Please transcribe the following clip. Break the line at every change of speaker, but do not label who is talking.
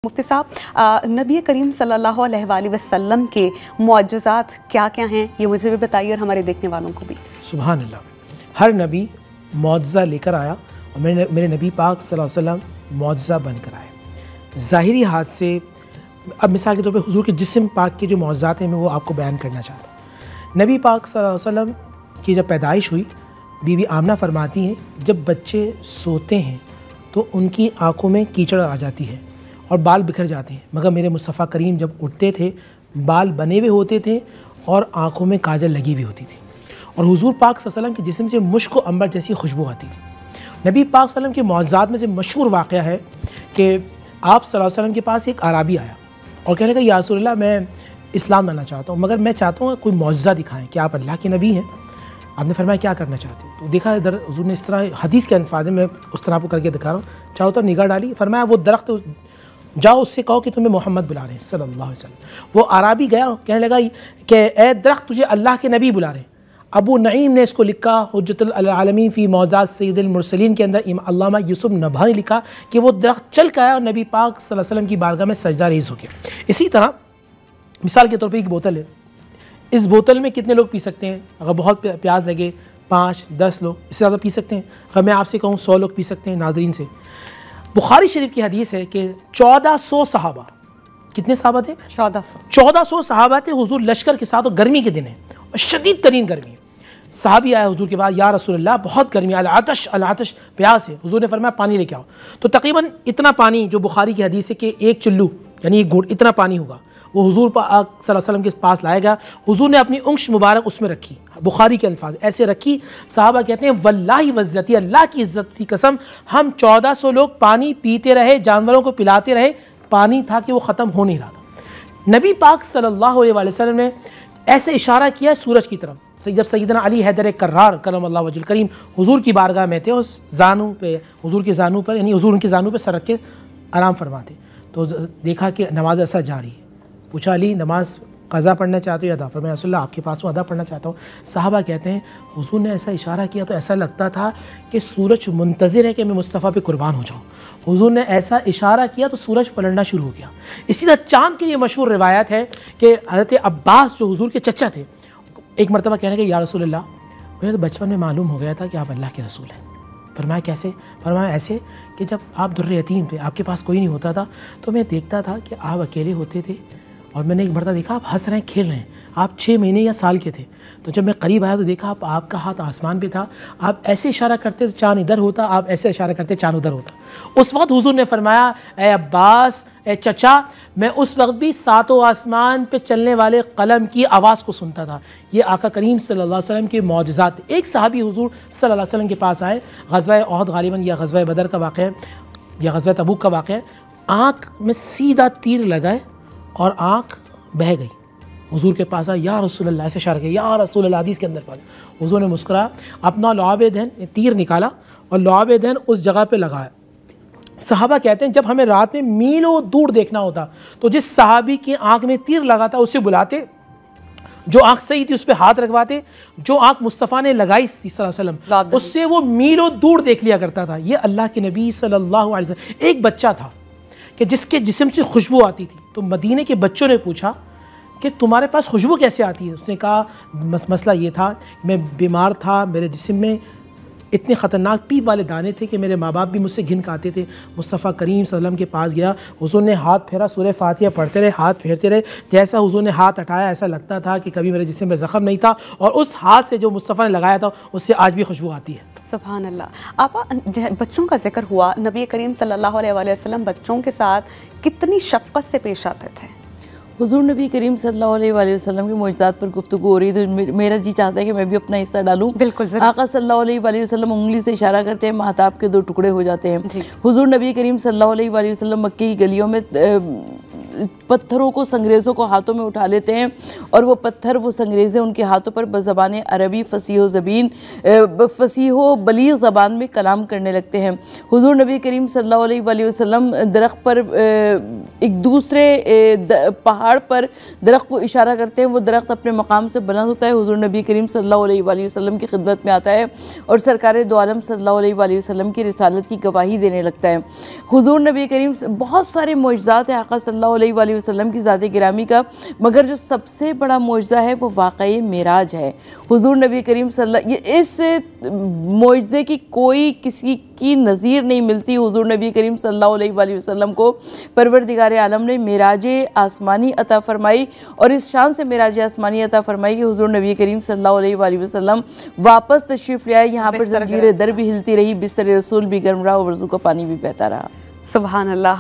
मुफ्ती साहब, नबी करीम सल्लल्लाहु अलैहि वसल्लम के मुअज्जिज़ात क्या क्या हैं, ये मुझे भी बताइए और हमारे देखने वालों को भी।
सुभान अल्लाह, हर नबी मुअज्जिज़ा लेकर आया और मेरे नबी पाक सल्लल्लाहु अलैहि वसल्लम मुअज्जिज़ा बनकर आए। ज़ाहिरी हाथ से अब मिसाल के तौर पे हुजूर के जिस्म पाक के जो मुअज्जिज़ात हैं मैं वो आपको बयान करना चाहता हूँ। नबी पाक सल्लल्लाहु अलैहि वसल्लम की जब पैदाइश हुई, बीबी आमना फरमाती हैं जब बच्चे सोते हैं तो उनकी आँखों में कीचड़ आ जाती है और बाल बिखर जाते हैं, मगर मेरे मुस्तफ़ा करीम जब उठते थे बाल बने हुए होते थे और आँखों में काजल लगी हुई होती थी और हुजूर पाक सल्लल्लाहु अलैहि वसल्लम के जिस्म से मुश्क व अंबर जैसी खुशबू आती थी। नबी पाक सल्लल्लाहु अलैहि वसल्लम के मुअज्जिज़ात में से मशहूर वाक़या है कि आप सल्लल्लाहु अलैहि वसल्लम के पास एक आराबी आया और कहने लगा, या रसूलल्लाह मैं इस्लाम लाना चाहता हूँ, मगर मैं चाहता हूँ कोई मुअज्जिज़ा दिखाएँ कि आप अल्लाह के नबी हैं। आपने फरमाया क्या करना चाहते हो? तो देखा इधर हुजूर ने इस तरह हदीस के अल्फाज में उस तरह आपको करके दिखा रहा हूँ, चाहो तो निगाह डाली, फरमाया वो दरख्त जाओ उससे कहो कि तुम्हें मोहम्मद बुला रहे हैं सल्लल्लाहु अलैहि वसल्लम। वो आराबी गया, कहने लगा कि ए दरख्त तुझे अल्लाह के नबी बुला रहे हैं। अबू नईम ने इसको लिखा हुज्जतुल आलमीन फ़ी मौज़ात सय्यिदुल मुरसलीन के अंदर अल्लामा यूसुफ नबहानी लिखा कि वो दरख्त चल के आया और नबी पाक सल्लल्लाहु अलैहि वसल्लम की बारगाह में सजदा रेज़ हो गया। इसी तरह मिसाल के तौर पर एक बोतल है, इस बोतल में कितने लोग पी सकते हैं? अगर बहुत प्यास लगे 5-10 लोग, इससे ज़्यादा पी सकते हैं। अगर मैं आपसे कहूँ 100 लोग पी सकते हैं नाज़रीन से। बुखारी शरीफ की हदीस है कि 1400 सहाबा, कितने सहाबा थे? 1400 सहाबा थे हुजूर लश्कर के साथ, और गर्मी के दिन है और शदीद तरीन गर्मी। साहबी आया हुजूर के बाद, या रसूलल्लाह बहुत गर्मी, अल-आतश प्यास है। हुजूर ने फरमाया पानी लेके आओ। तो तकरीबन इतना पानी, जो बुखारी की हदीस है कि एक चुल्लू यानी एक घूंट इतना पानी होगा, वो हुजूर पाक सल्लल्लाहु अलैहि वसल्लम के पास लाया गया। हुजूर ने अपनी उंगश मुबारक उसमें रखी, बुखारी के अल्फाज ऐसे रखी। साहबा कहते हैं वल्लाही वज़्ज़ती, अल्लाह की इज़्ज़त की कसम, हम 1400 लोग पानी पीते रहे, जानवरों को पिलाते रहे, पानी था कि वो ख़त्म हो नहीं रहा था। नबी पाक सल्लल्लाहु अलैहि वसल्लम ने ऐसे इशारा किया सूरज की तरफ। जब सैयदना अली हैदर कर्रार करमल्लाहु वजहुल करीम हुजूर की बारगाह में थे, उस जानू पे, हुजूर के जानू पर, यानी हुजूर उनके जानू पर सर रख के आराम फरमाते, तो देखा कि नमाज असर जारी है। पूछा, अली नमाज क़ज़ा पढ़ना चाहते हो या अदा? फरमाया, रसूलल्लाह आपके पास अदा पढ़ना चाहता हूँ। साहबा कहते हैं हुजूर ने ऐसा इशारा किया तो ऐसा लगता था कि सूरज मुंतज़िर है कि मैं मुस्तफ़ा पे कुर्बान हो जाऊँ। हुजूर ने ऐसा इशारा किया तो सूरज पलटना शुरू हो गया। इसी तरह चाँद की ये मशहूर रिवायत है कि हज़रत अब्बास जो हुजूर के चचा थे, एक मरतबा कहने लगे, या रसूलल्लाह मुझे तो बचपन में मालूम हो गया था कि आप अल्लाह के रसूल हैं। फरमाया कैसे? फरमाया ऐसे कि जब आप दुर्र यतीम थे, आपके पास कोई नहीं होता था, तो मैं देखता था कि आप अकेले होते थे और मैंने एक मरतबा देखा आप हंस रहे हैं, खेल रहे हैं। आप 6 महीने या साल के थे, तो जब मैं करीब आया तो देखा आपका हाथ आसमान पे था, आप ऐसे इशारा करते तो चाँद इधर होता, आप ऐसे इशारा करते चाँद उधर होता। उस वक्त हुजूर ने फरमाया, ए अब्बास, ए चचा, मैं उस वक्त भी सातों आसमान पे चलने वाले कलम की आवाज़ को सुनता था। ये आका करीम सल्लल्लाहु अलैहि वसल्लम के मौजज़ात। एक सहाबी हुजूर सल्लल्लाहु अलैहि वसल्लम के पास आए, ग़ज़वा उहद गालिबन या ग़ज़वा बदर का वाक़या है या ग़ज़वा तबूक का वाक़या है, आँख में सीधा तीर लगाए और आँख बह गई। हुजूर के पास आया, या रसूलल्लाह, ऐसे इशारा किया, या रसूलल्लाह, हदीस के अंदर पास। हुजूर ने मुस्कुराया, अपना लुआब दहन तीर निकाला और लुआब दहन उस जगह पे लगाया। सहाबा कहते हैं जब हमें रात में मीलों दूर देखना होता तो जिस सहाबी की आँख में तीर लगा था उसे बुलाते, जो आँख सही थी उस पर हाथ रखवाते, जो आँख मुस्तफ़ा ने लगाई थी सल्लल्लाहु अलैहि वसल्लम उससे वो मीलों दूर देख लिया करता था। ये अल्लाह के नबी सल्लल्लाहु अलैहि वसल्लम। एक बच्चा था कि जिसके जिस्म से खुशबू आती थी, तो मदीने के बच्चों ने पूछा कि तुम्हारे पास खुशबू कैसे आती है? उसने कहा मसला ये था, मैं बीमार था, मेरे जिस्म में इतने ख़तरनाक पीप वाले दाने थे कि मेरे माँ बाप भी मुझसे घिन खाते थे। मुस्तफ़ा करीम सल्लल्लाहु अलैहि वसल्लम के पास गया, हुजूर ने हाथ फेरा, सूरह फातिहा पढ़ते रहे, हाथ फेरते रहे। जैसा हुजूर ने हाथ हटाया ऐसा लगता था कि कभी मेरे जिस्म में ज़ख़म नहीं था, और उस हाथ से जो मुस्तफ़ा ने लगाया था उससे आज भी खुशबू आती है।
सुभान अल्लाह। आपा, बच्चों का जिक्र हुआ, नबी करीम सल्लल्लाहु अलैहि वसल्लम बच्चों के साथ कितनी शफ़क़त से पेश आते थे?
हुजूर नबी करीम सल्लल्लाहु अलैहि वसल्लम के मुअज्जिज़ात पर गुफ्तगू हो रही है तो मेरा जी चाहता है कि मैं भी अपना हिस्सा डालूं।
बिल्कुल।
आका सल्लल्लाहु अलैहि वसल्लम उंगली से इशारा करते हैं, महताब के 2 टुकड़े हो जाते हैं। हुजूर नबी करीम सल्लल्लाहु अलैहि वसल्लम मक्के की गलियों में पत्थरों को, संगरेज़ों को हाथों में उठा लेते हैं और वो पत्थर, वो संगरेज़ें उनके हाथों पर बज़बान अरबी फ़सीह व बलीग़ ज़बान में कलाम करने लगते हैं। हुज़ूर नबी करीम सल्लल्लाहु अलैहि वसल्लम दरख्त पर एक दूसरे पहाड़ पर दरख्त को इशारा करते हैं, वो दरख्त अपने मकाम से बुलंद होता है, हुज़ूर नबी करीम सल्लल्लाहु अलैहि वसल्लम की खिदमत में आता है और सरकार दो आलम सल्लल्लाहु अलैहि वसल्लम की रिसालत की गवाही देने लगता है। हुज़ूर नबी करीम, बहुत सारे मोजज़ात हैं आका सल्लल्लाहु अलैहि वसल्लम की ज़ात गिरामी का, मगर जो सबसे बड़ा मोजज़ा है वो वाक़ई मेराज है। हुज़ूर नबी करीम इस मोजज़े की कोई किसी की नज़ीर नहीं मिलती। हुज़ूर नबी करीम सल्लल्लाहु अलैहि वसल्लम को परवरदिगार आलम ने मेराज आसमानी अता फरमाई और इस शान से मेराज आसमानी अता फरमाई कि हुज़ूर नबी करीम सल्लल्लाहु अलैहि वसल्लम वापस तशरीफ़ ले आए। यहाँ पर ज़ंजीरें दर भी हिलती रही, बिस्तर रसूल भी गर्म रहा और वज़ू का पानी भी बहता रहा।
सुभान अल्लाह।